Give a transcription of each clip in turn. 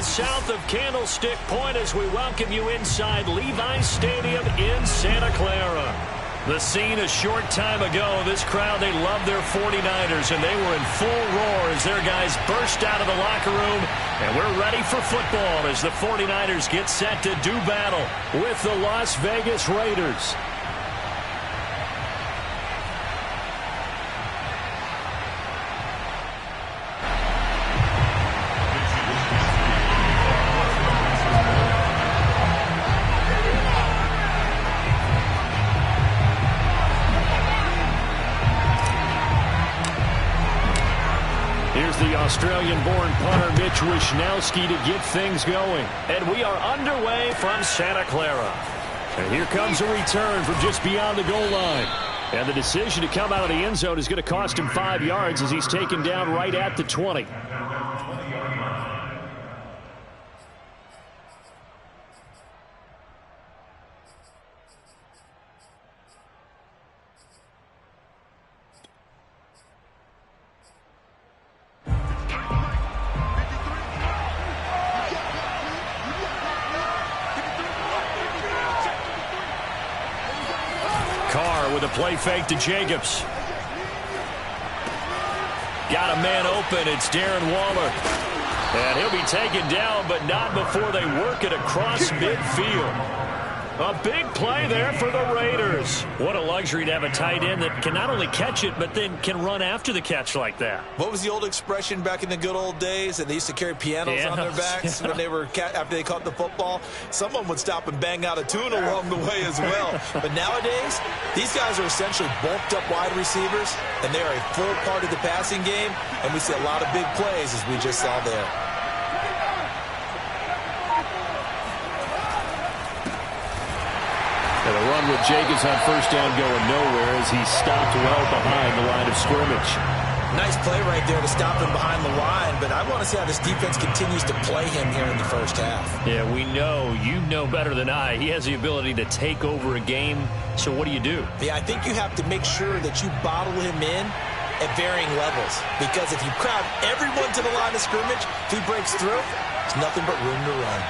just south of Candlestick Point as we welcome you inside Levi's Stadium in Santa Clara. The scene a short time ago, this crowd, they love their 49ers, and they were in full roar as their guys burst out of the locker room. And we're ready for football as the 49ers get set to do battle with the Las Vegas Raiders. Australian-born punter Mitch Wishnowsky to get things going. And we are underway from Santa Clara. And here comes a return from just beyond the goal line. And the decision to come out of the end zone is going to cost him 5 yards as he's taken down right at the 20. With a play fake to Jacobs. Got a man open. It's Darren Waller. And he'll be taken down, but not before they work it across midfield. A big play there for the Raiders. What a luxury to have a tight end that can not only catch it, but then can run after the catch like that. What was the old expression back in the good old days that they used to carry pianos on their backs when they were after they caught the football? Someone would stop and bang out a tune along the way as well. But nowadays, these guys are essentially bulked up wide receivers, and they are a full part of the passing game, and we see a lot of big plays as we just saw there. And a run with Jacobs on first down going nowhere as he stopped well behind the line of scrimmage. Nice play right there to stop him behind the line, but I want to see how this defense continues to play him here in the first half. Yeah, we know. You know better than I. He has the ability to take over a game, so what do you do? Yeah, I think you have to make sure that you bottle him in at varying levels, because if you crowd everyone to the line of scrimmage, if he breaks through, there's nothing but room to run.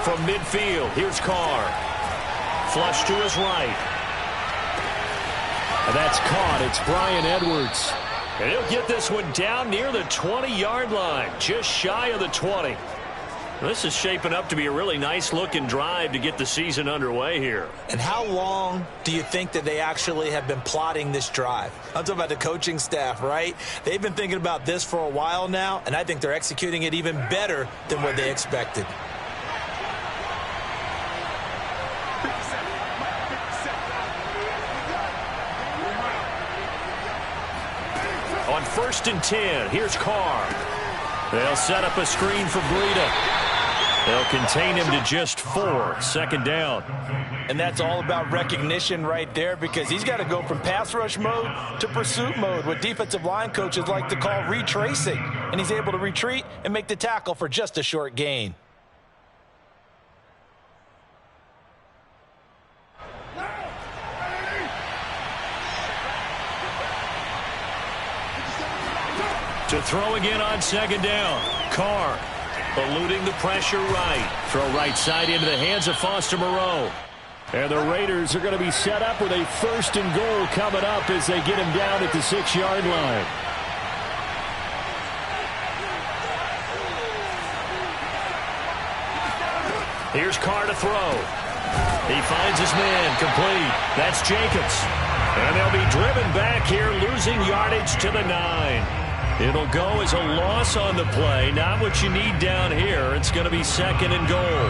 From midfield, here's Carr. Flush to his right. And that's caught. It's Bryan Edwards. And he'll get this one down near the 20-yard line, just shy of the 20. This is shaping up to be a really nice-looking drive to get the season underway here. And how long do you think that they actually have been plotting this drive? I'm talking about the coaching staff, right? They've been thinking about this for a while now, and I think they're executing it even better than what they expected. On 1st and 10, here's Carr. They'll set up a screen for Breida. They'll contain him to just 4, second down. And that's all about recognition right there, because he's got to go from pass rush mode to pursuit mode, what defensive line coaches like to call retracing. And he's able to retreat and make the tackle for just a short gain. To throw again on second down. Carr eluding the pressure right. Throw right side into the hands of Foster Moreau. And the Raiders are going to be set up with a 1st and goal coming up as they get him down at the 6-yard line. Here's Carr to throw. He finds his man complete. That's Jacobs. And they'll be driven back here, losing yardage to the 9. It'll go as a loss on the play. Not what you need down here. It's going to be 2nd and goal.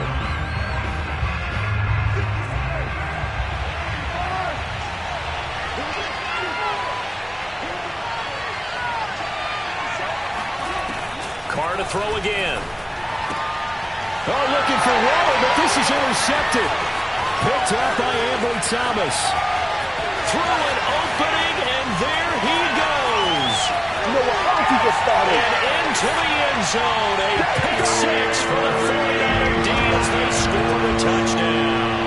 Carr to throw again. Oh, looking for Waller, but this is intercepted. Picked up by Ambry Thomas. Through an opening, and there he goes. You know what? How did you get started? And into the end zone. A pick 6 for the 49er D as they score the touchdown.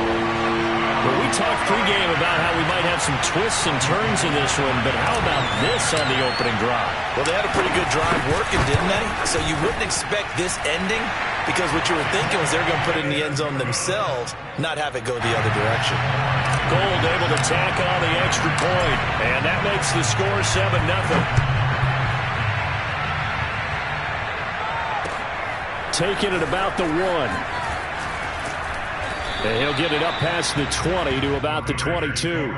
But we talked pregame about how we might have some twists and turns in this one, but how about this on the opening drive? Well, they had a pretty good drive working, didn't they? So you wouldn't expect this ending, because what you were thinking was they're going to put it in the end zone themselves, not have it go the other direction. Gold able to tack on the extra point, and that makes the score 7-0. Taking it about the 1. And he'll get it up past the 20 to about the 22.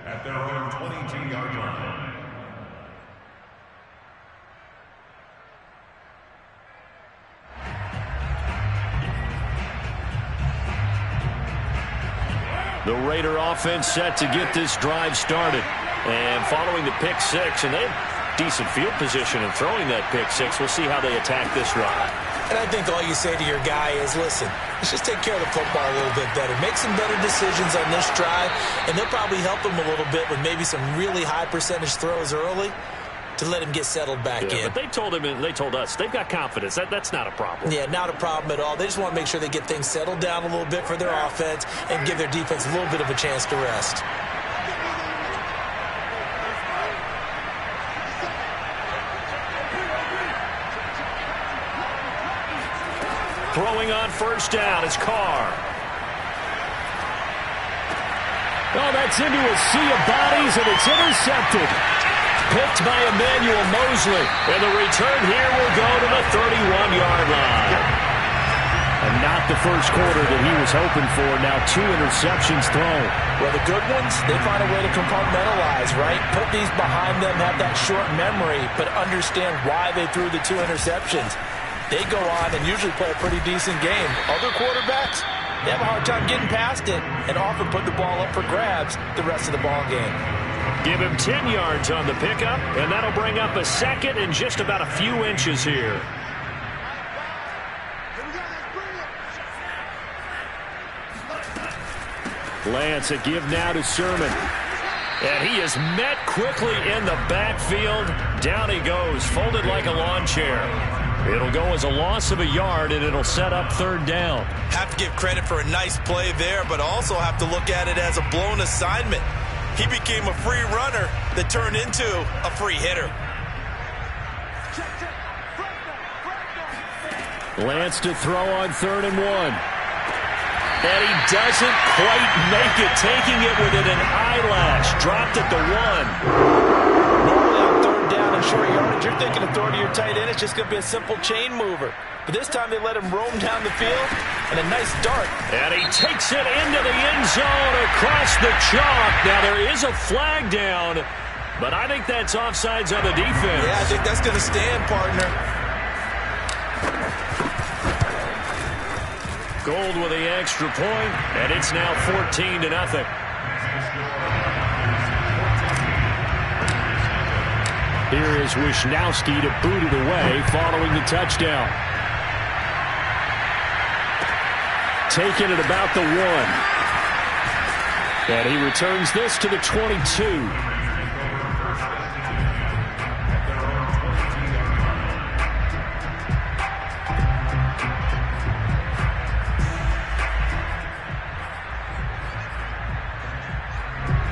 At their own 22-yard line. The Raider offense set to get this drive started. And following the pick six, and they have decent field position in throwing that pick six. We'll see how they attack this drive. And I think all you say to your guy is, listen, let's just take care of the football a little bit better. Make some better decisions on this drive, and they'll probably help him a little bit with maybe some really high percentage throws early to let him get settled back in. But they told him, and they told us, they've got confidence. That's not a problem. Yeah, not a problem at all. They just want to make sure they get things settled down a little bit for their offense and give their defense a little bit of a chance to rest. Throwing on first down is Carr. Oh, that's into a sea of bodies, and it's intercepted. Picked by Emmanuel Mosley. And the return here will go to the 31-yard line. And not the first quarter that he was hoping for. Now 2 interceptions thrown. Well, the good ones, they find a way to compartmentalize, right? Put these behind them, have that short memory, but understand why they threw the 2 interceptions. They go on and usually play a pretty decent game. Other quarterbacks, they have a hard time getting past it and often put the ball up for grabs the rest of the ball game. Give him 10 yards on the pickup, and that'll bring up a second and just about a few inches here. Lance, a give now to Sermon. And he is met quickly in the backfield. Down he goes, folded like a lawn chair. It'll go as a loss of a yard, and it'll set up third down. Have to give credit for a nice play there, but also have to look at it as a blown assignment. He became a free runner that turned into a free hitter. Lance to throw on 3rd and 1. And he doesn't quite make it, taking it within an eyelash. Dropped at the 1. Normally on 3rd down and short yardage, you're thinking of throwing to your tight end. It's just going to be a simple chain mover. But this time they let him roam down the field, and a nice dart. And he takes it into the end zone across the chalk. Now there is a flag down, but I think that's offsides on the defense. Yeah, I think that's going to stand, partner. Gold with the extra point, and it's now 14-0. Here is Wisnowski to boot it away following the touchdown. Taking it about the 1. And he returns this to the 22.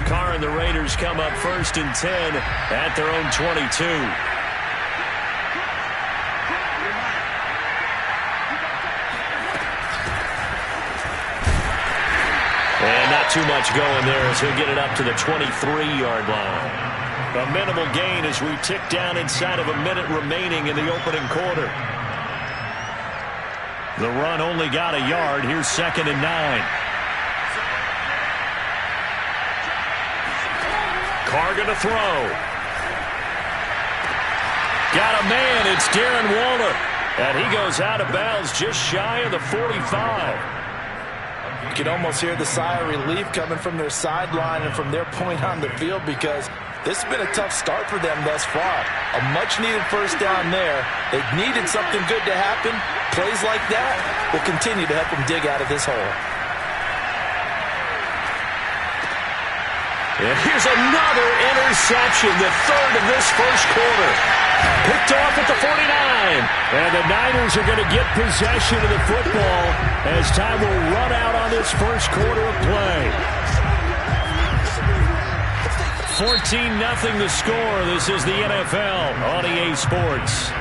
Carr and the Raiders come up 1st and 10 at their own 22. And not too much going there as he'll get it up to the 23-yard line. A minimal gain as we tick down inside of a minute remaining in the opening quarter. The run only got a yard. Here's 2nd and 9. Carr going to throw. Got a man. It's Darren Waller. And he goes out of bounds just shy of the 45. You can almost hear the sigh of relief coming from their sideline and from their point on the field, because this has been a tough start for them thus far. A much-needed first down there. They needed something good to happen. Plays like that will continue to help them dig out of this hole. And here's another interception, the third of this first quarter. Picked off at the 49. And the Niners are going to get possession of the football as time will run out on this first quarter of play. 14-0 the score. This is the NFL on EA Sports.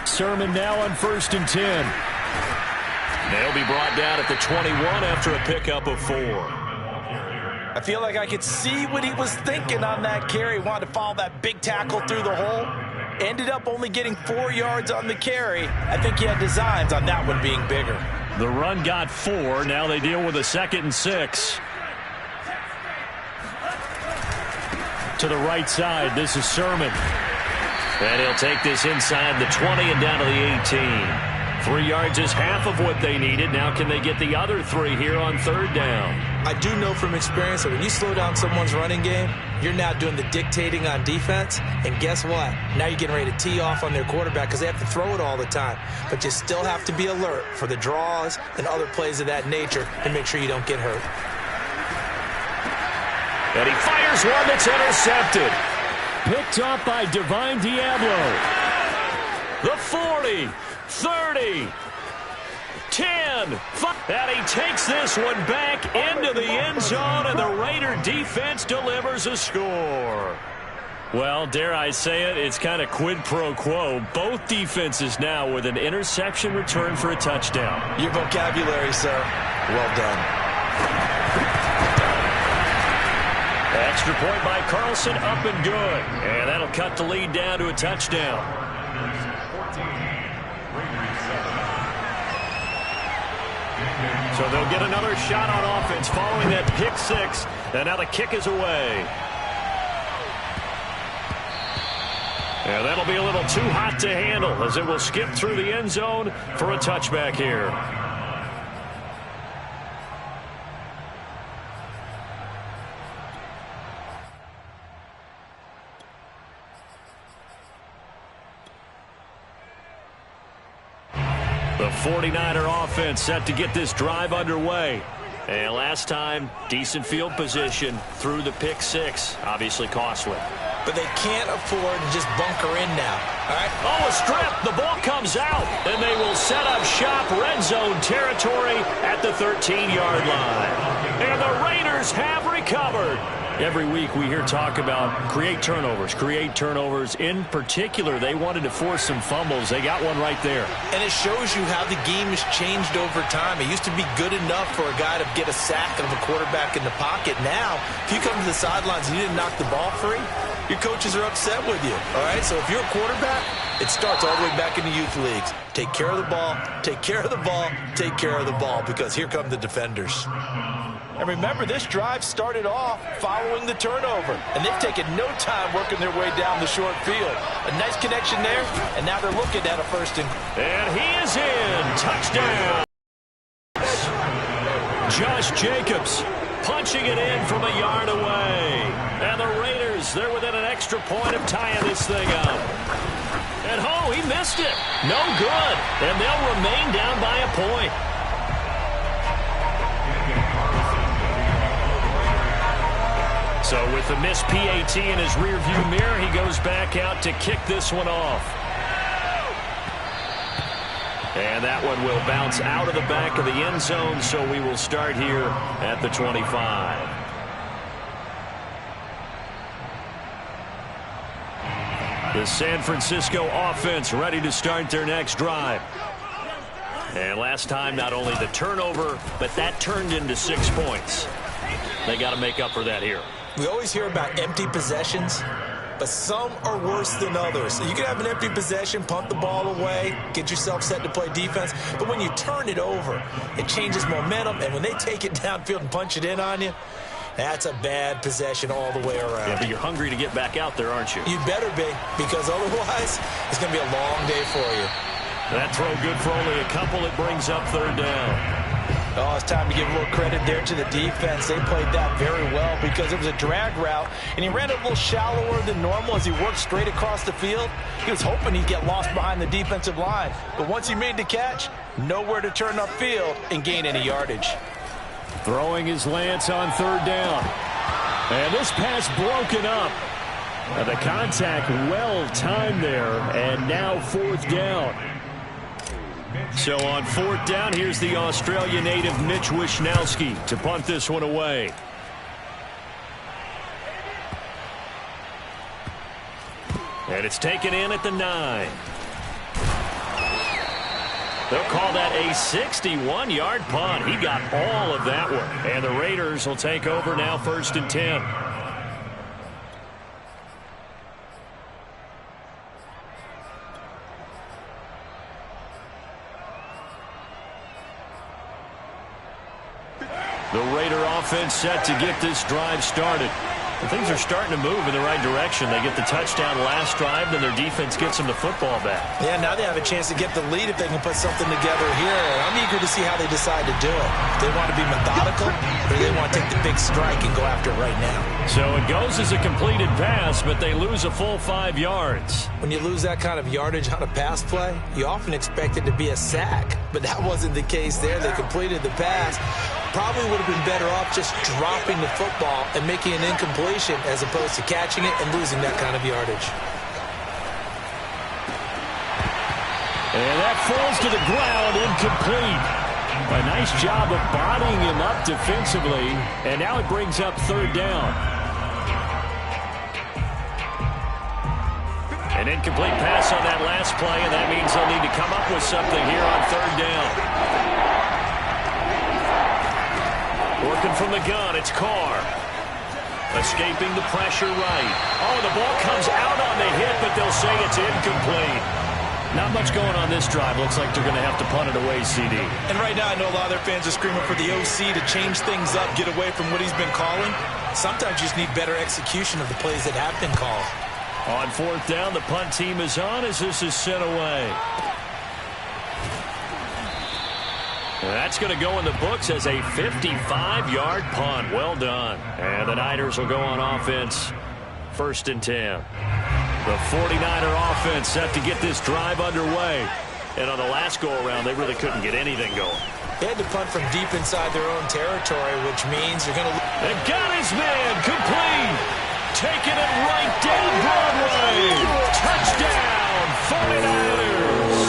Sermon now on 1st and 10. They'll be brought down at the 21 after a pickup of 4. I feel like I could see what he was thinking on that carry. Wanted to follow that big tackle through the hole. Ended up only getting 4 yards on the carry. I think he had designs on that one being bigger. The run got 4. Now they deal with a 2nd and 6. To the right side, this is Sermon. And he'll take this inside the 20 and down to the 18. 3 yards is half of what they needed. Now can they get the other 3 here on 3rd down? I do know from experience that when you slow down someone's running game, you're now doing the dictating on defense. And guess what? Now you're getting ready to tee off on their quarterback because they have to throw it all the time. But you still have to be alert for the draws and other plays of that nature to make sure you don't get hurt. And he fires one that's intercepted. Picked up by Divine Diablo. The 40. 30, 10, 5, and he takes this one back into the end zone, and the Raider defense delivers a score. Well, dare I say it, it's kind of quid pro quo. Both defenses now with an interception return for a touchdown. Your vocabulary, sir. Well done. Extra point by Carlson, up and good. And that'll cut the lead down to a touchdown. So they'll get another shot on offense following that pick 6. And now the kick is away. And that'll be a little too hot to handle as it will skip through the end zone for a touchback here. The 49er offense set to get this drive underway. And last time, decent field position through the pick 6. Obviously costly. But they can't afford to just bunker in now. All right? Oh, a strip. The ball comes out. And they will set up shop red zone territory at the 13-yard line. And the Raiders have recovered. Every week we hear talk about create turnovers. In particular, they wanted to force some fumbles. They got one right there. And it shows you how the game has changed over time. It used to be good enough for a guy to get a sack of a quarterback in the pocket. Now, if you come to the sidelines and you didn't knock the ball free, your coaches are upset with you. All right? So if you're a quarterback, it starts all the way back in the youth leagues. Take care of the ball, take care of the ball, take care of the ball, because here come the defenders. And remember, this drive started off following the turnover. And they've taken no time working their way down the short field. A nice connection there, and now they're looking at a 1st and... And he is in. Touchdown. Josh Jacobs punching it in from a yard away. And the Raiders, they're within an extra point of tying this thing up. And, oh, he missed it. No good. And they'll remain down by a point. So with the missed PAT in his rearview mirror, he goes back out to kick this one off. And that one will bounce out of the back of the end zone, so we will start here at the 25. The San Francisco offense ready to start their next drive. And last time, not only the turnover, but that turned into 6 points. They got to make up for that here. We always hear about empty possessions, but some are worse than others. You can have an empty possession, punt the ball away, get yourself set to play defense, but when you turn it over, it changes momentum, and when they take it downfield and punch it in on you, that's a bad possession all the way around. Yeah, but you're hungry to get back out there, aren't you? You better be, because otherwise, it's going to be a long day for you. That throw good for only a couple. It brings up 3rd down. Oh, it's time to give a little credit there to the defense. They played that very well because it was a drag route, and he ran it a little shallower than normal as he worked straight across the field. He was hoping he'd get lost behind the defensive line, but once he made the catch, Nowhere to turn upfield and gain any yardage. Throwing his Lance on third down. And this pass broken up. The contact well timed there, and now fourth down. So on fourth down, here's the Australia native Mitch Wishnowsky to punt this one away. And it's taken in at the 9. They'll call that a 61-yard punt. He got all of that one. And the Raiders will take over now, 1st and 10. The Raider offense set to get this drive started. And things are starting to move in the right direction. They get the touchdown last drive, then their defense gets them the football back. Yeah, now they have a chance to get the lead if they can put something together here. I'm eager to see how they decide to do it. They want to be methodical, or they want to take the big strike and go after it right now. So it goes as a completed pass, but they lose a full 5 yards. When you lose that kind of yardage on a pass play, you often expect it to be a sack. But that wasn't the case there. They completed the pass. Probably would have been better off just dropping the football and making an incompletion as opposed to catching it and losing that kind of yardage. And that falls to the ground, incomplete. A nice job of bodying him up defensively, and now it brings up third down. An incomplete pass on that last play, and that means they'll need to come up with something here on third down. Working from the gun, it's Carr. Escaping the pressure right. Oh, the ball comes out on the hit, but they'll say it's incomplete. Not much going on this drive. Looks like they're going to have to punt it away, CD. And right now, I know a lot of their fans are screaming for the OC to change things up, get away from what he's been calling. Sometimes you just need better execution of the plays that have been called. On fourth down, the punt team is on as this is sent away. That's going to go in the books as a 55-yard punt. Well done. And the Niners will go on offense, 1st and 10. The 49er offense set to get this drive underway. And on the last go-around, they really couldn't get anything going. They had to punt from deep inside their own territory, which means you're going to... And got his man complete. Taking it right down Broadway. Touchdown, 49ers.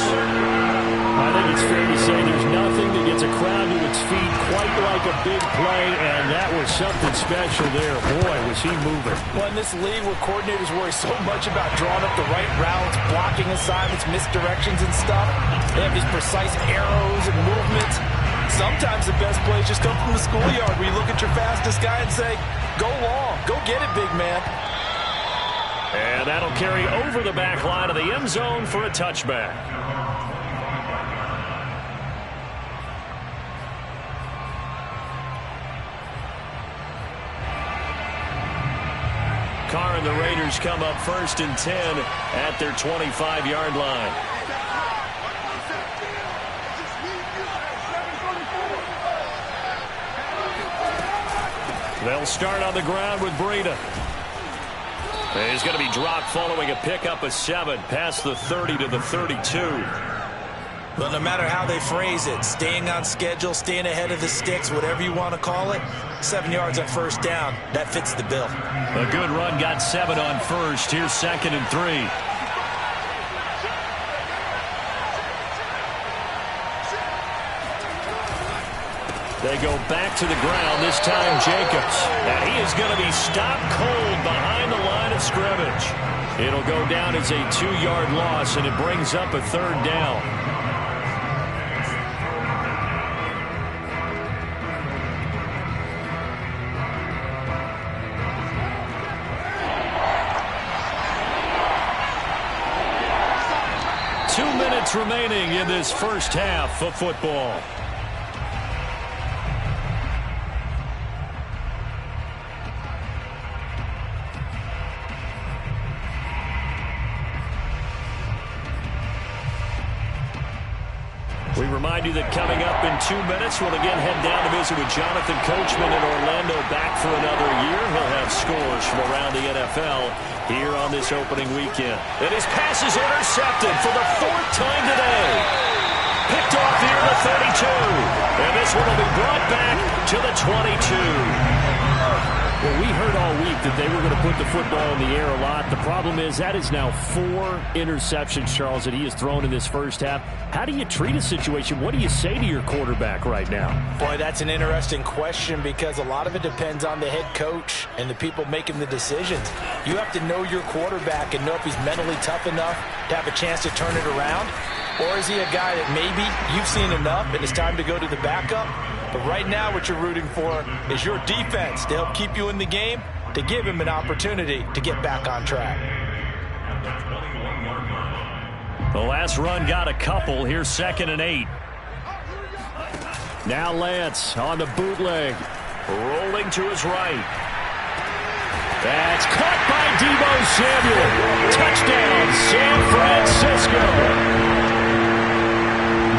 I think it's fair to say there's nothing that gets a crowd to its feet quite like a big play, and that was something special there. Boy, was he moving. Well, in this league where coordinators worry so much about drawing up the right routes, blocking assignments, misdirections and stuff, they have these precise arrows and movements. Sometimes the best plays just come from the schoolyard where you look at your fastest guy and say, go long, go get it, big man. And that'll carry over the back line of the end zone for a touchback. Carr and the Raiders come up 1st and 10 at their 25-yard line. They'll start on the ground with Breida. He's going to be dropped following a pickup of 7 past the 30 to the 32. But no matter how they phrase it, staying on schedule, staying ahead of the sticks, whatever you want to call it, 7 yards on 1st down, that fits the bill. A good run got 7 on 1st. Here's 2nd and 3. They go back to the ground, this time Jacobs. And he is going to be stopped cold behind the line of scrimmage. It'll go down as a 2-yard loss, and it brings up a 3rd down. Remaining in this first half of football. We remind you that coming up in 2 minutes, we'll again head down to visit with Jonathan Coachman in Orlando, back for another year. He'll have scores from around the NFL here on this opening weekend. And his pass is intercepted for the 4th time today. picked off near the 32. And this one will be brought back to the 22. Well, we heard all week that they were going to put the football in the air a lot. The problem is that is now 4 interceptions, Charles, that he has thrown in this first half. How do you treat a situation? What do you say to your quarterback right now? Boy, that's an interesting question because a lot of it depends on the head coach and the people making the decisions. You have to know your quarterback and know if he's mentally tough enough to have a chance to turn it around. Or is he a guy that maybe you've seen enough and it's time to go to the backup? But right now what you're rooting for is your defense to help keep you in the game, to give him an opportunity to get back on track. The last run got a couple. Here's 2nd and 8. Now Lance on the bootleg. Rolling to his right. That's caught by Deebo Samuel. Touchdown, San Francisco.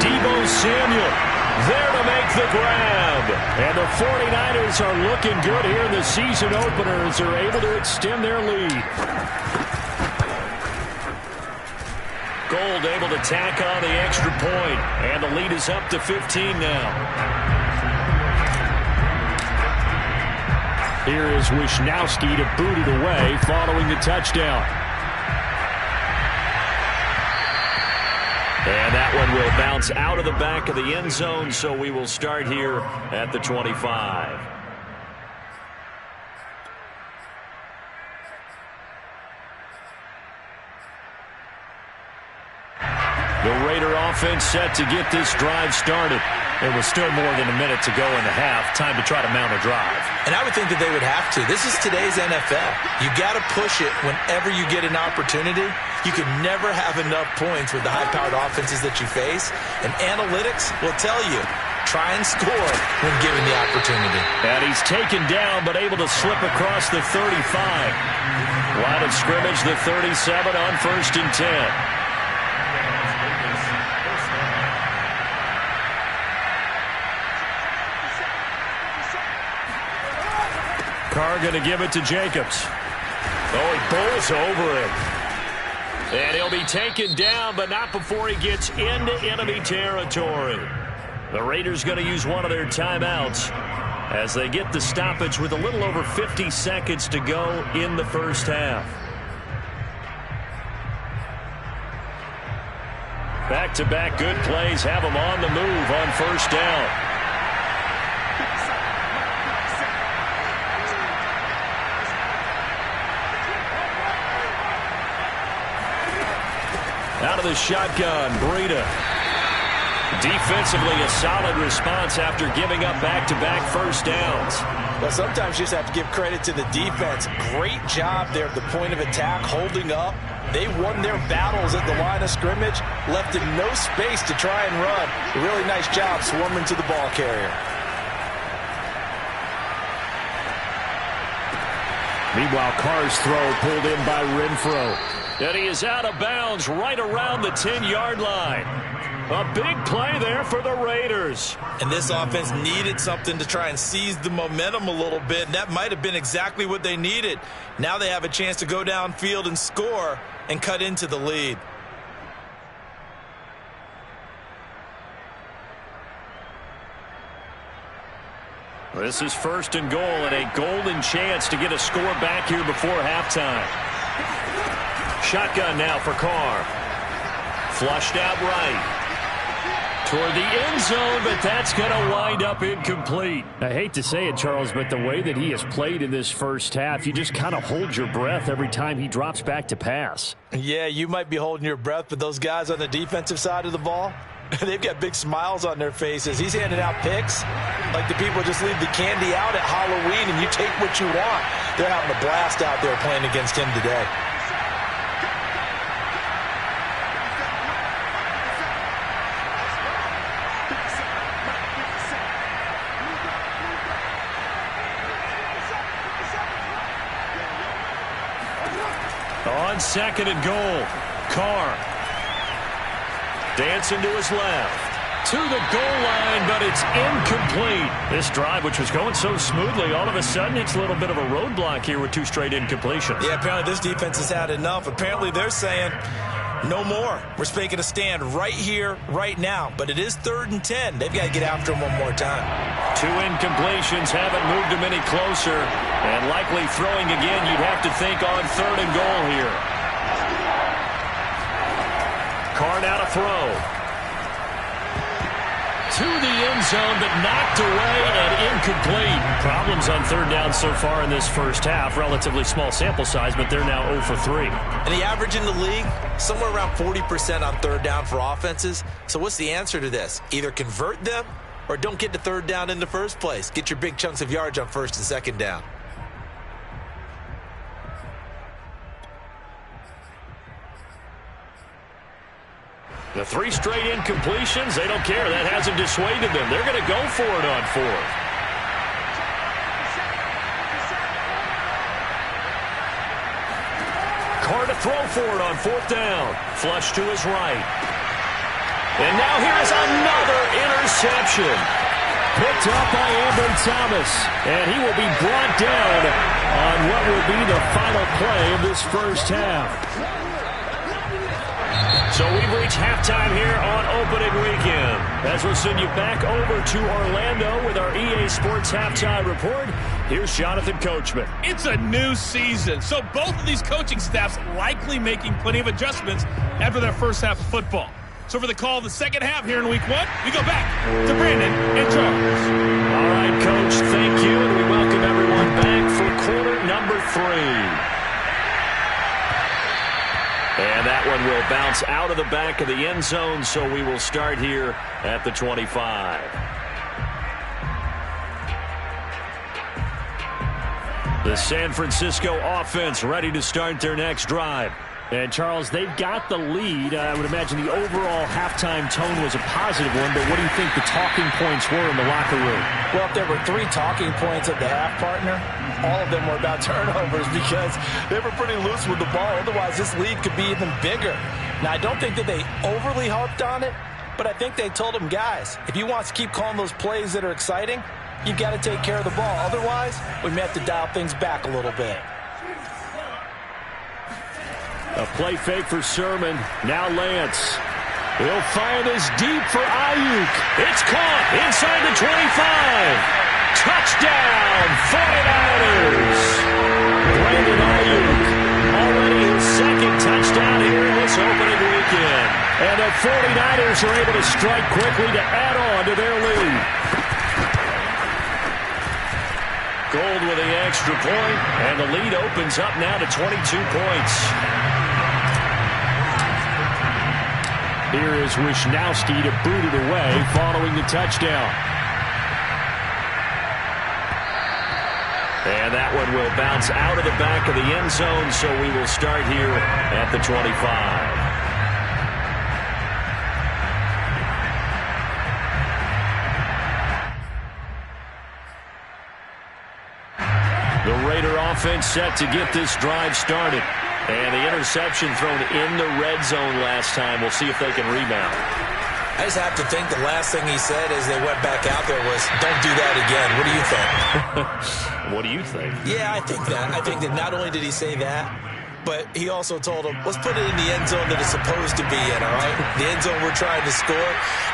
Deebo Samuel there to make the grab. And the 49ers are looking good here in the season opener as they're able to extend their lead. Gold able to tack on the extra point. And the lead is up to 15 now. Here is Wisnowski to boot it away following the touchdown. And that one will bounce out of the back of the end zone, so we will start here at the 25. The Raider offense set to get this drive started. There was still more than a minute to go in the half. Time to try to mount a drive. And I would think that they would have to. This is today's NFL. You got to push it whenever you get an opportunity. You can never have enough points with the high-powered offenses that you face. And analytics will tell you, try and score when given the opportunity. And he's taken down but able to slip across the 35. Line of scrimmage, the 37 on 1st and 10. Carr going to give it to Jacobs. Oh, he bowls over him. And he'll be taken down, but not before he gets into enemy territory. The Raiders going to use one of their timeouts as they get the stoppage with a little over 50 seconds to go in the first half. Back-to-back good plays have them on the move on 1st down. Out of the shotgun, Breida. Defensively, a solid response after giving up back-to-back first downs. Well, sometimes you just have to give credit to the defense. Great job there at the point of attack, holding up. They won their battles at the line of scrimmage, left him no space to try and run. A really nice job swarming to the ball carrier. Meanwhile, Carr's throw pulled in by Renfro. And he is out of bounds right around the 10-yard line. A big play there for the Raiders. And this offense needed something to try and seize the momentum a little bit. And that might have been exactly what they needed. Now they have a chance to go downfield and score and cut into the lead. This is 1st and goal and a golden chance to get a score back here before halftime. Shotgun now for Carr. Flushed out right. Toward the end zone, but that's going to wind up incomplete. I hate to say it, Charles, but the way that he has played in this first half, you just kind of hold your breath every time he drops back to pass. Yeah, you might be holding your breath, but those guys on the defensive side of the ball, they've got big smiles on their faces. He's handing out picks like the people just leave the candy out at Halloween and you take what you want. They're having a blast out there playing against him today. On 2nd and goal, Carr dancing to his left. To the goal line, but it's incomplete. This drive, which was going so smoothly, all of a sudden it's a little bit of a roadblock here with 2 straight incompletions. Yeah, apparently this defense has had enough. Apparently they're saying, No more. We're making a stand right here, right now. But it is 3rd and 10. They've got to get after him one more time. 2 incompletions haven't moved him any closer. And likely throwing again, you'd have to think on 3rd and goal here. Carr now to throw. To the end zone, but knocked away and incomplete. Problems on 3rd down so far in this first half. Relatively small sample size, but they're now 0 for 3. And the average in the league, somewhere around 40% on 3rd down for offenses. So what's the answer to this? Either convert them or don't get to 3rd down in the first place. Get your big chunks of yards on 1st and 2nd down. The 3 straight incompletions, they don't care. That hasn't dissuaded them. They're going to go for it on 4th. Carr to throw for it on 4th down. Flush to his right. And now here is another interception. Picked up by Amber Thomas. And he will be brought down on what will be the final play of this first half. So we've reached halftime here on opening weekend. As we'll send you back over to Orlando with our EA Sports Halftime Report, here's Jonathan Coachman. It's a new season, so both of these coaching staffs likely making plenty of adjustments after their first half of football. So for the call of the second half here in Week 1, we go back to Brandon and Charles. All right, Coach, thank you, and we welcome everyone back for quarter number 3. And that one will bounce out of the back of the end zone, so we will start here at the 25. The San Francisco offense ready to start their next drive. And, Charles, they've got the lead. I would imagine the overall halftime tone was a positive one, but what do you think the talking points were in the locker room? Well, if there were 3 talking points at the half, partner, all of them were about turnovers because they were pretty loose with the ball. Otherwise, this lead could be even bigger. Now, I don't think that they overly harped on it, but I think they told them, guys, if you want to keep calling those plays that are exciting, you've got to take care of the ball. Otherwise, we may have to dial things back a little bit. A play fake for Sermon. Now Lance. He'll fire this deep for Ayuk. It's caught inside the 25. Touchdown, 49ers. Brandon Ayuk. Already his 2nd touchdown here in this opening weekend. And the 49ers are able to strike quickly to add on to their lead. Gold with the extra point, and the lead opens up now to 22 points. Here is Wisnowski to boot it away following the touchdown. And that one will bounce out of the back of the end zone, so we will start here at the 25. The Raider offense set to get this drive started. And the interception thrown in the red zone last time. We'll see if they can rebound. I just have to think the last thing he said as they went back out there was, don't do that again. What do you think? What do you think? Yeah, I think that. I think that not only did he say that, but he also told him, let's put it in the end zone that it's supposed to be in, all right? The end zone we're trying to score.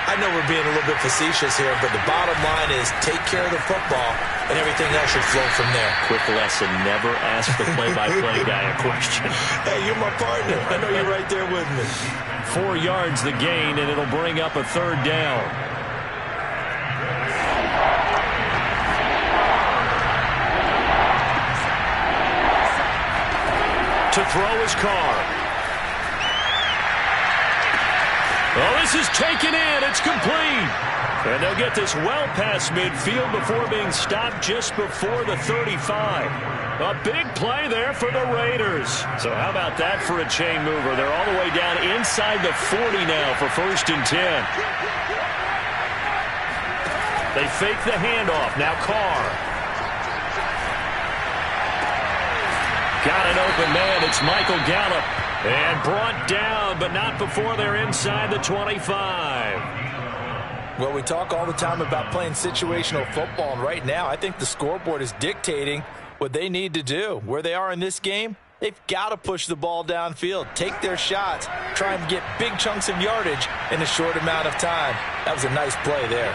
I know we're being a little bit facetious here, but the bottom line is take care of the football, and everything else should flow from there. Quick lesson, never ask the play-by-play guy a question. Hey, you're my partner. I know you're right there with me. 4 yards the gain, and it'll bring up a 3rd down. To throw his Carr. Oh, this is taken in. It's complete. And they'll get this well past midfield before being stopped just before the 35. A big play there for the Raiders. So how about that for a chain mover? They're all the way down inside the 40 now for 1st and 10. They fake the handoff. Now Carr. Got an open man. It's Michael Gallup. And brought down, but not before they're inside the 25. Well, we talk all the time about playing situational football, and right now I think the scoreboard is dictating what they need to do. Where they are in this game, They've got to push the ball downfield, take their shots, try and get big chunks of yardage in a short amount of time. That was a nice play there.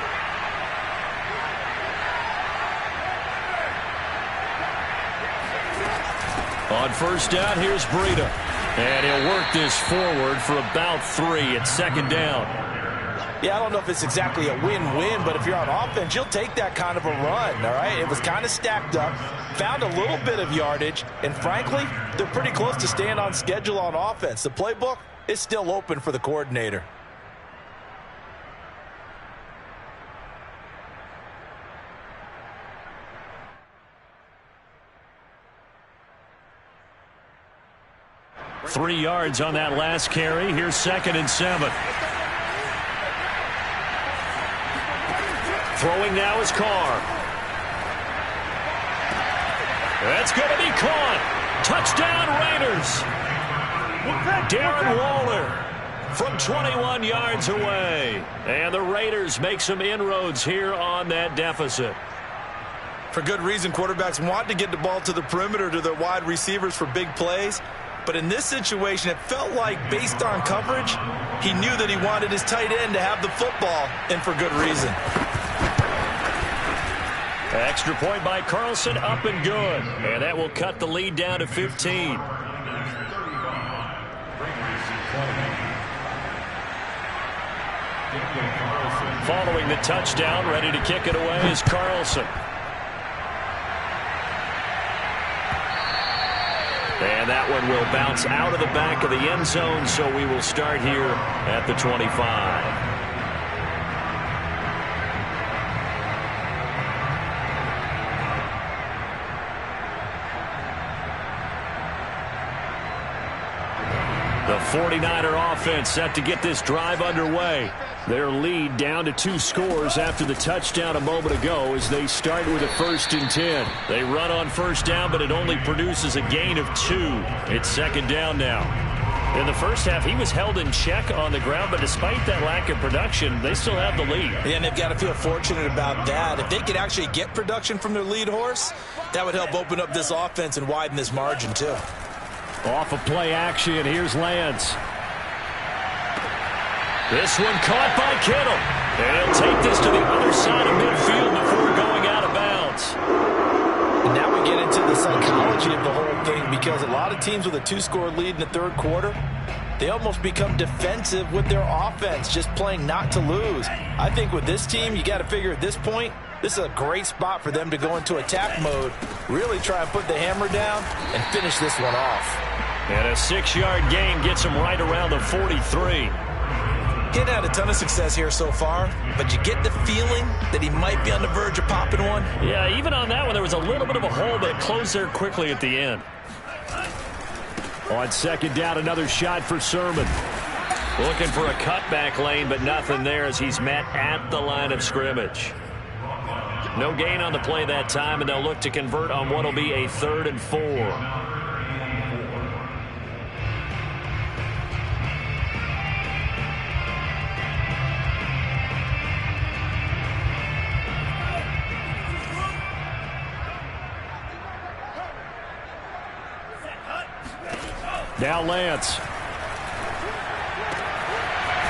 On first down, here's Breida. And he'll work this forward for about 3. It's second down. Yeah, I don't know if it's exactly a win-win, but if you're on offense, you'll take that kind of a run, all right? It was kind of stacked up, found a little bit of yardage, and frankly, they're pretty close to staying on schedule on offense. The playbook is still open for the coordinator. Three yards on that last carry. Here's 2nd and 7. Throwing now is Carr. That's going to be caught. Touchdown Raiders. Darren Waller from 21 yards away. And the Raiders make some inroads here on that deficit. For good reason, quarterbacks want to get the ball to the perimeter to their wide receivers for big plays. But in this situation, it felt like, based on coverage, he knew that he wanted his tight end to have the football, and for good reason. Extra point by Carlson, up and good. And that will cut the lead down to 15. Following the touchdown, ready to kick it away is Carlson. And that one will bounce out of the back of the end zone, so we will start here at the 25. The 49er offense set to get this drive underway. Their lead down to 2 scores after the touchdown a moment ago as they start with a 1st and 10. They run on first down, but it only produces a gain of 2. It's second down now. In the first half, he was held in check on the ground, but despite that lack of production, they still have the lead. Yeah, and they've got to feel fortunate about that. If they could actually get production from their lead horse, that would help open up this offense and widen this margin, too. Off of play action, here's Lance. This one caught by Kittle. And he'll take this to the other side of midfield before going out of bounds. And now we get into the psychology of the whole thing, because a lot of teams with a 2-score lead in the third quarter, they almost become defensive with their offense, just playing not to lose. I think with this team, you got to figure at this point, this is a great spot for them to go into attack mode, really try and put the hammer down and finish this one off. And a 6-yard gain gets him right around the 43. He's had a ton of success here so far, but you get the feeling that he might be on the verge of popping one. Yeah, even on that one, there was a little bit of a hole, but it closed there quickly at the end. On second down, another shot for Sermon. Looking for a cutback lane, but nothing there as he's met at the line of scrimmage. No gain on the play that time, and they'll look to convert on what will be a 3rd and 4. Now Lance.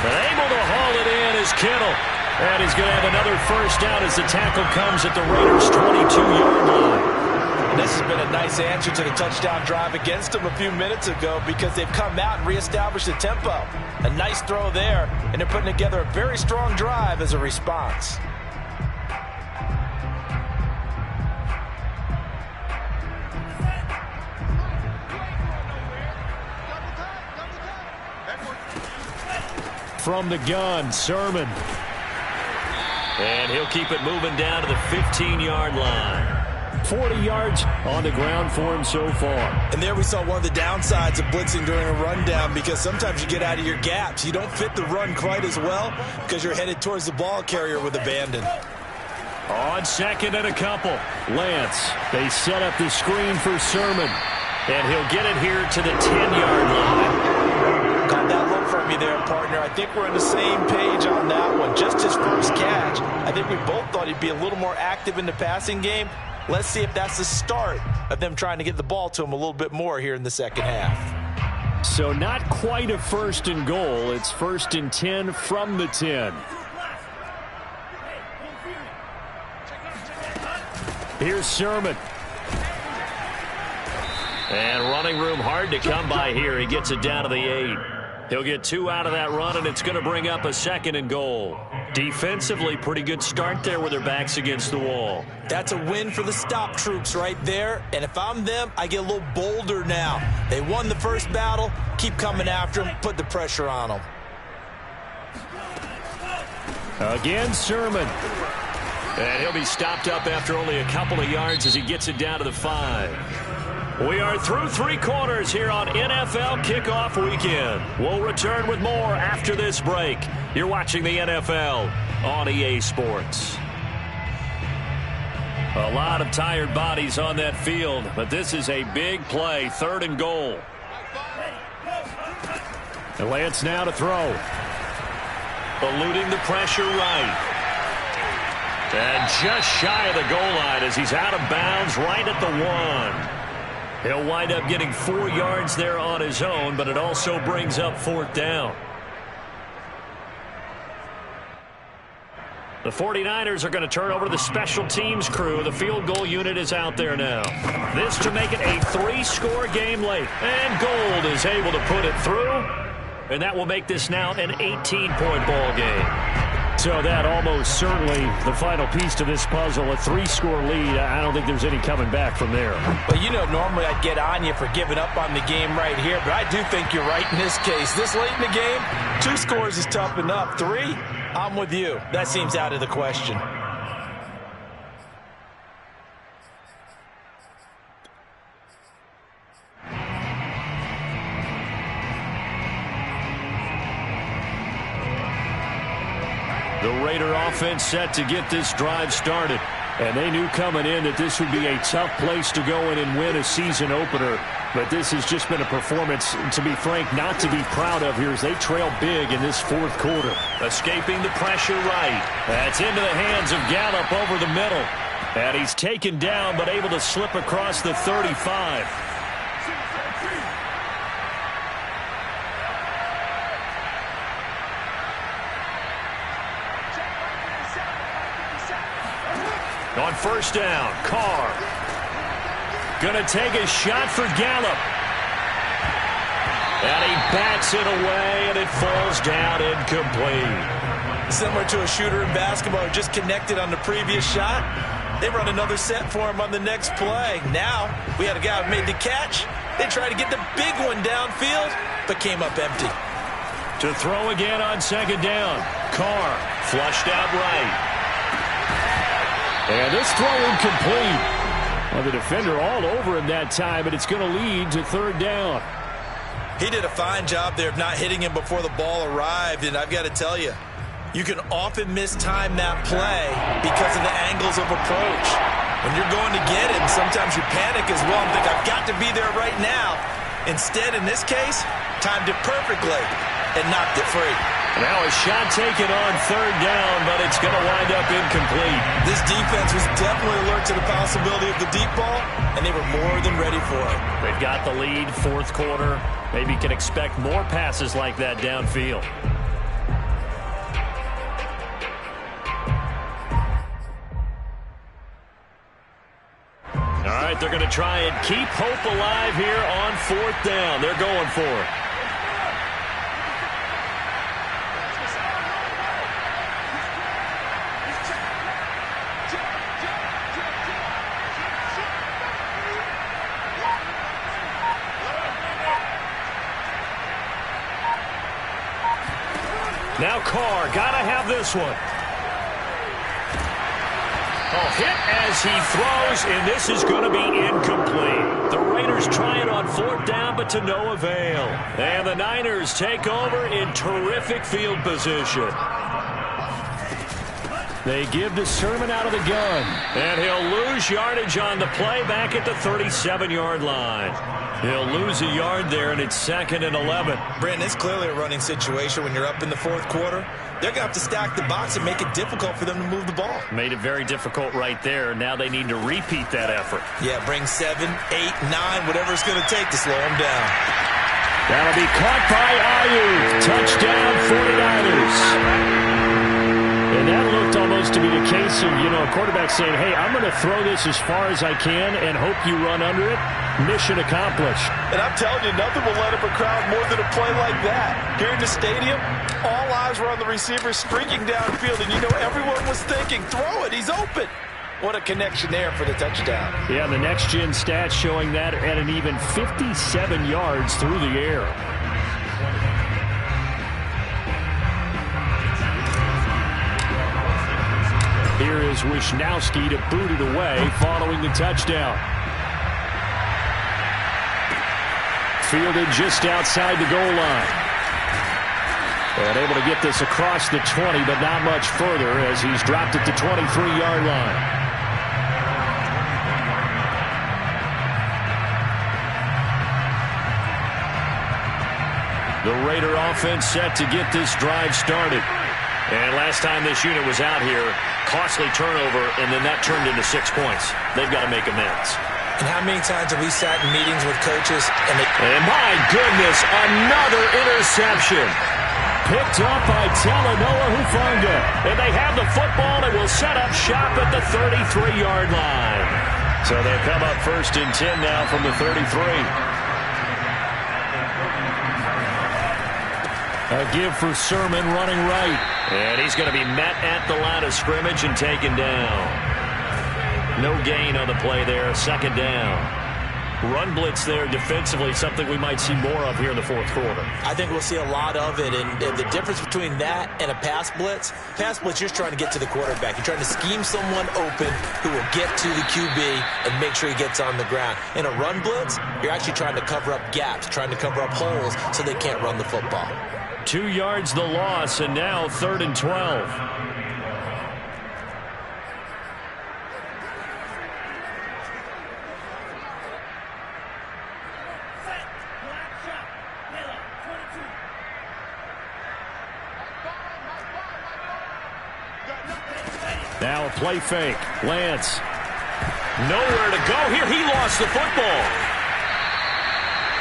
But able to haul it in is Kittle. And he's going to have another first down as the tackle comes at the Raiders' 22-yard line. And this has been a nice answer to the touchdown drive against them a few minutes ago, because they've come out and reestablished the tempo. A nice throw there, and they're putting together a very strong drive as a response. From the gun, Sermon. And he'll keep it moving down to the 15-yard line. 40 yards on the ground for him so far. And there we saw one of the downsides of blitzing during a rundown, because sometimes you get out of your gaps. You don't fit the run quite as well because you're headed towards the ball carrier with abandon. On second and a couple. Lance, they set up the screen for Sermon. And he'll get it here to the 10-yard line. Got that look from you there, partner. I think we're on the same page on that one. Just his first catch. I think we both thought he'd be a little more active in the passing game. Let's see if that's the start of them trying to get the ball to him a little bit more here in the second half. So not quite a 1st and goal. It's 1st and 10 from the 10. Here's Sermon. And running room hard to come by here. He gets it down to the 8. He'll get 2 out of that run, and it's going to bring up a 2nd and goal. Defensively, pretty good start there with their backs against the wall. That's a win for the stop troops right there. And if I'm them, I get a little bolder now. They won the first battle. Keep coming after them. Put the pressure on them. Again, Sermon. And he'll be stopped up after only a couple of yards as he gets it down to the 5. We are through 3 quarters here on NFL Kickoff Weekend. We'll return with more after this break. You're watching the NFL on EA Sports. A lot of tired bodies on that field, but this is a big play, 3rd and goal. And Lance now to throw. Eluding the pressure right. And just shy of the goal line as he's out of bounds right at the 1. He'll wind up getting 4 yards there on his own, but it also brings up 4th down. The 49ers are going to turn over to the special teams crew. The field goal unit is out there now. This to make it a 3-score game late. And Gold is able to put it through. And that will make this now an 18-point ball game. So that almost certainly the final piece to this puzzle, a 3-score lead. I don't think there's any coming back from there. But, you know, normally I'd get on you for giving up on the game right here, but I do think you're right in this case. This late in the game, 2 scores is tough enough. 3, I'm with you. That seems out of the question. The Raider offense set to get this drive started. And they knew coming in that this would be a tough place to go in and win a season opener. But this has just been a performance, to be frank, not to be proud of here as they trail big in this 4th quarter. Escaping the pressure right. That's into the hands of Gallup over the middle. And he's taken down but able to slip across the 35. On 1st down, Carr. Gonna take a shot for Gallup. And he bats it away, and it falls down incomplete. Similar to a shooter in basketball who just connected on the previous shot. They run another set for him on the next play. Now, we had a guy who made the catch. They tried to get the big one downfield, but came up empty. To throw again on 2nd down. Carr flushed out right. And this throw incomplete. Well, the defender all over him that time, but it's going to lead to 3rd down. He did a fine job there of not hitting him before the ball arrived, and I've got to tell you, you can often mistime that play because of the angles of approach. When you're going to get him, sometimes you panic as well and think, I've got to be there right now. Instead, in this case, timed it perfectly and knocked it free. Now a shot taken on 3rd down, but it's going to wind up incomplete. This defense was definitely alert to the possibility of the deep ball, and they were more than ready for it. They've got the lead, 4th quarter. Maybe you can expect more passes like that downfield. All right, they're going to try and keep hope alive here on 4th down. They're going for it. Now Carr, got to have this one. Oh, hit as he throws, and this is going to be incomplete. The Raiders try it on 4th down, but to no avail. And the Niners take over in terrific field position. They give to Sermon out of the gun. And he'll lose yardage on the play back at the 37-yard line. He'll lose a yard there, and it's 2nd and 11. Brandon, it's clearly a running situation when you're up in the fourth quarter. They're going to have to stack the box and make it difficult for them to move the ball. Made it very difficult right there. Now they need to repeat that effort. Yeah, bring 7, 8, 9, whatever it's going to take to slow them down. That'll be caught by Ayuk. Touchdown, 49ers. And that looked almost to be the case of, a quarterback saying, hey, I'm going to throw this as far as I can and hope you run under it. Mission accomplished. And I'm telling you, nothing will let up a crowd more than a play like that. Here in the stadium, all eyes were on the receiver streaking downfield, and everyone was thinking, throw it, he's open. What a connection there for the touchdown. Yeah, the next-gen stats showing that at an even 57 yards through the air. Here is Wisnowski to boot it away following the touchdown. Fielded just outside the goal line. And able to get this across the 20, but not much further as he's dropped at the 23-yard line. The Raider offense set to get this drive started. And last time this unit was out here, costly turnover, and then that turned into 6 points. They've got to make amends. And how many times have we sat in meetings with coaches and my goodness, another interception. Picked up by Talanoa Hufanga. And they have the football and will set up shop at the 33-yard line. So they come up 1st and 10 now from the 33. A give for Sermon running right. And he's going to be met at the line of scrimmage and taken down. No gain on the play there. 2nd down. Run blitz there defensively, something we might see more of here in the fourth quarter. I think we'll see a lot of it, and the difference between that and a pass blitz, you're just trying to get to the quarterback. You're trying to scheme someone open who will get to the QB and make sure he gets on the ground. In a run blitz, you're actually trying to cover up gaps, trying to cover up holes so they can't run the football. 2 yards the loss, and now 3rd and 12. Now a play fake. Lance. Nowhere to go here. He lost the football.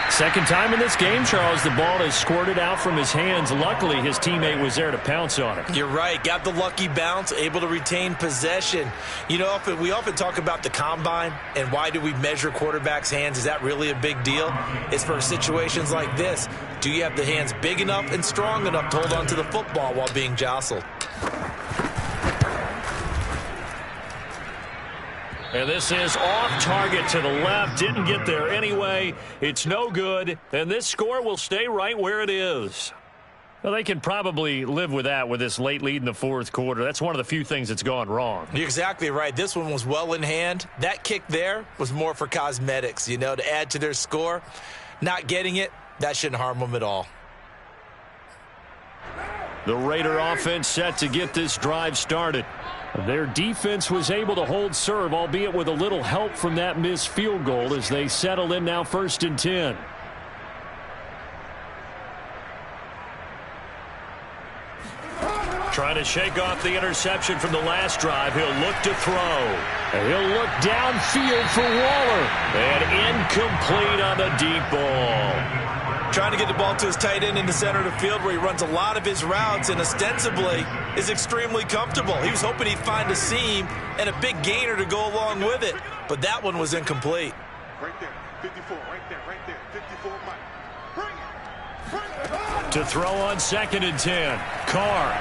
Second time in this game, Charles, the ball has squirted out from his hands. Luckily, his teammate was there to pounce on it. You're right. Got the lucky bounce, able to retain possession. We often talk about the combine and why do we measure quarterbacks' hands. Is that really a big deal? It's for situations like this. Do you have the hands big enough and strong enough to hold on to the football while being jostled? And this is off target to the left. Didn't get there anyway. It's no good. And this score will stay right where it is. Well, they can probably live with that with this late lead in the fourth quarter. That's one of the few things that's gone wrong. You're exactly right. This one was well in hand. That kick there was more for cosmetics, to add to their score. Not getting it, that shouldn't harm them at all. The Raider offense set to get this drive started. Their defense was able to hold serve, albeit with a little help from that missed field goal as they settle in now 1st and 10. Trying to shake off the interception from the last drive. He'll look to throw. And he'll look downfield for Waller. And incomplete on the deep ball. Trying to get the ball to his tight end in the center of the field where he runs a lot of his routes and ostensibly is extremely comfortable. He was hoping he'd find a seam and a big gainer to go along with it, but that one was incomplete. Right there, 54, right there, 54, Mike. To throw on 2nd and 10. Carr.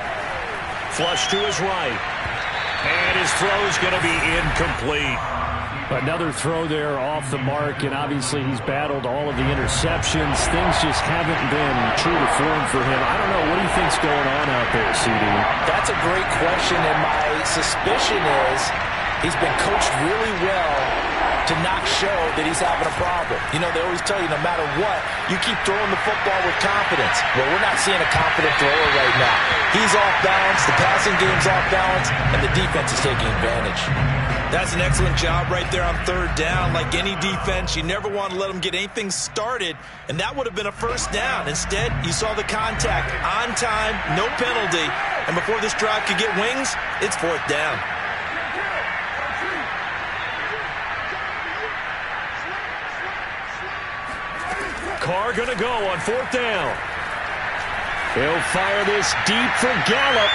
Flush to his right. And his throw's going to be incomplete. Another throw there off the mark, and obviously he's battled all of the interceptions. Things just haven't been true to form for him. I don't know. What do you think's going on out there, CD? That's a great question, and my suspicion is he's been coached really well to not show that he's having a problem. You know, they always tell you no matter what, you keep throwing the football with confidence. Well, we're not seeing a confident thrower right now. He's off balance, the passing game's off balance, and the defense is taking advantage. That's an excellent job right there on third down. Like any defense, you never want to let them get anything started, and that would have been a first down. Instead, you saw the contact on time, no penalty, and before this drive could get wings, it's fourth down. Carr going to go on fourth down. He'll fire this deep for Gallup.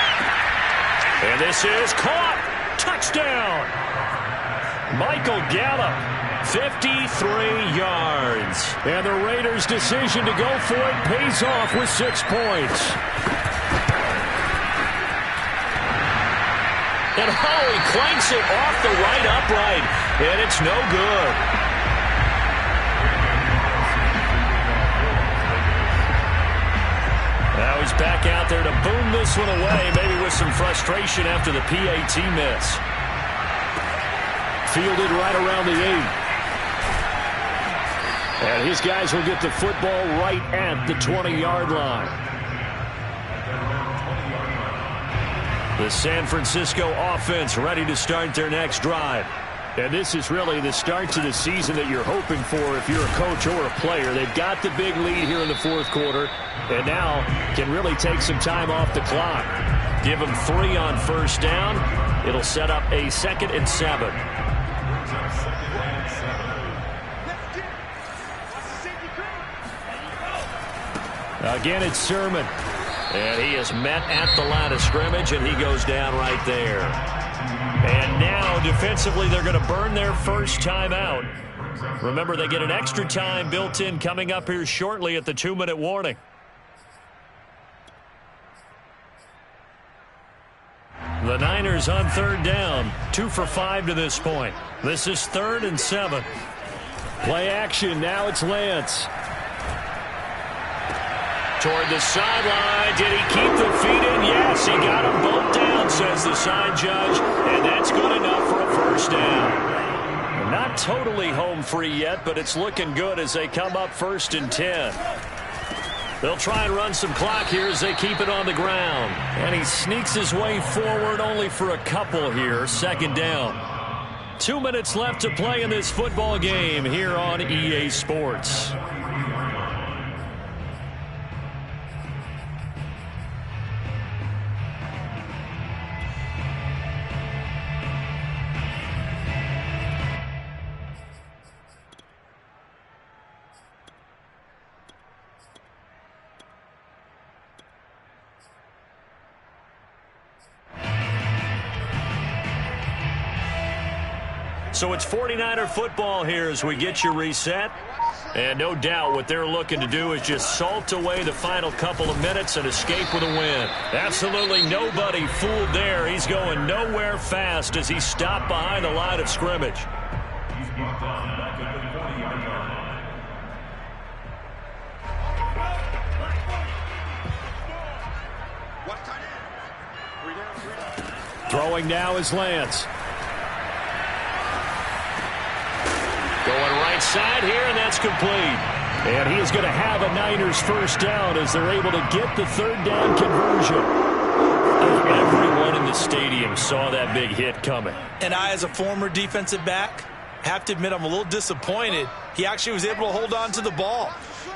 And this is caught. Touchdown. Michael Gallup, 53 yards. And the Raiders' decision to go for it pays off with 6 points. And he clanks it off the right upright. And it's no good. Now he's back out there to boom this one away, maybe with some frustration after the PAT miss. Fielded right around the 8. And his guys will get the football right at the 20-yard line. The San Francisco offense ready to start their next drive. And this is really the start to the season that you're hoping for if you're a coach or a player. They've got the big lead here in the fourth quarter, and now can really take some time off the clock. Give them 3 on first down. It'll set up a 2nd and 7. Again, it's Sermon. And he is met at the line of scrimmage, and he goes down right there. And now, defensively, they're going to burn their first time out. Remember, they get an extra time built in coming up here shortly at the 2-minute warning. The Niners on third down, 2 for 5 to this point. This is 3rd and 7. Play action, now it's Lance. Toward the sideline. Did he keep the feet in? Yes, he got them both down, says the side judge, and that's good enough for a first down. Not totally home free yet, but it's looking good as they come up 1st and 10. They'll try and run some clock here as they keep it on the ground. And he sneaks his way forward only for a couple here, 2nd down. 2 minutes left to play in this football game here on EA Sports. So it's 49er football here as we get you reset. And no doubt what they're looking to do is just salt away the final couple of minutes and escape with a win. Absolutely nobody fooled there. He's going nowhere fast as he stopped behind the line of scrimmage. Throwing now is Lance. Going right side here, and that's complete. And he is going to have a Niners first down as they're able to get the 3rd down conversion. Everyone in the stadium saw that big hit coming. And I, as a former defensive back, have to admit I'm a little disappointed. He actually was able to hold on to the ball.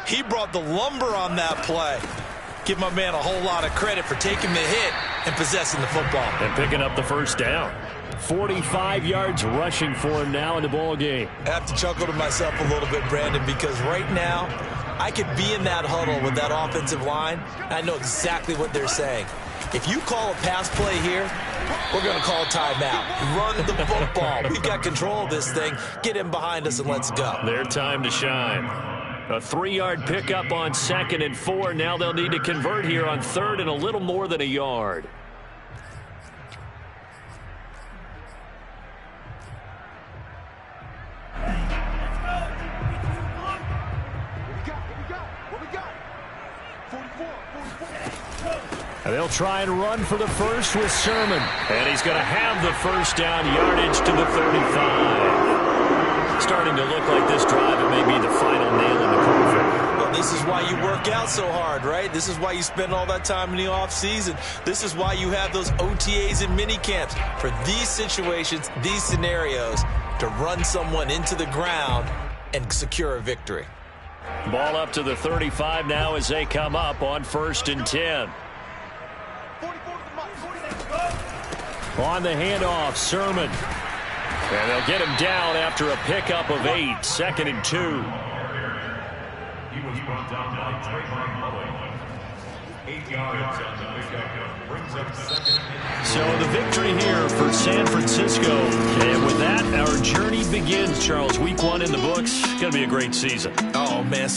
He brought the lumber on that play. Give my man a whole lot of credit for taking the hit and possessing the football. And picking up the first down. 45 yards rushing for him now in the ball game. I have to chuckle to myself a little bit, Brandon, because right now I could be in that huddle with that offensive line. I know exactly what they're saying. If you call a pass play here, we're going to call a timeout. Run the football. We've got control of this thing. Get in behind us and let's go. Their time to shine. A 3-yard pickup on 2nd and 4. Now they'll need to convert here on 3rd and a little more than a yard. And they'll try and run for the first with Sermon. And he's going to have the first down, yardage to the 35. starting to look like this drive, it may be the final nail in the coffin. Well, this is why you work out so hard, right? This is why you spend all that time in the offseason. This is why you have those OTAs and mini camps for these situations, these scenarios, to run someone into the ground and secure a victory. Ball up to the 35 now as they come up on 1st and 10. On the handoff, Sermon. And they'll get him down after a pickup of 8, 2nd and 2. He was brought down by Trayvon Mullen. 8 yards on the pickup. Brings up 2nd and 2. So the victory here for San Francisco. And with that, our journey begins, Charles. Week 1 in the books. Going to be a great season. Oh, man.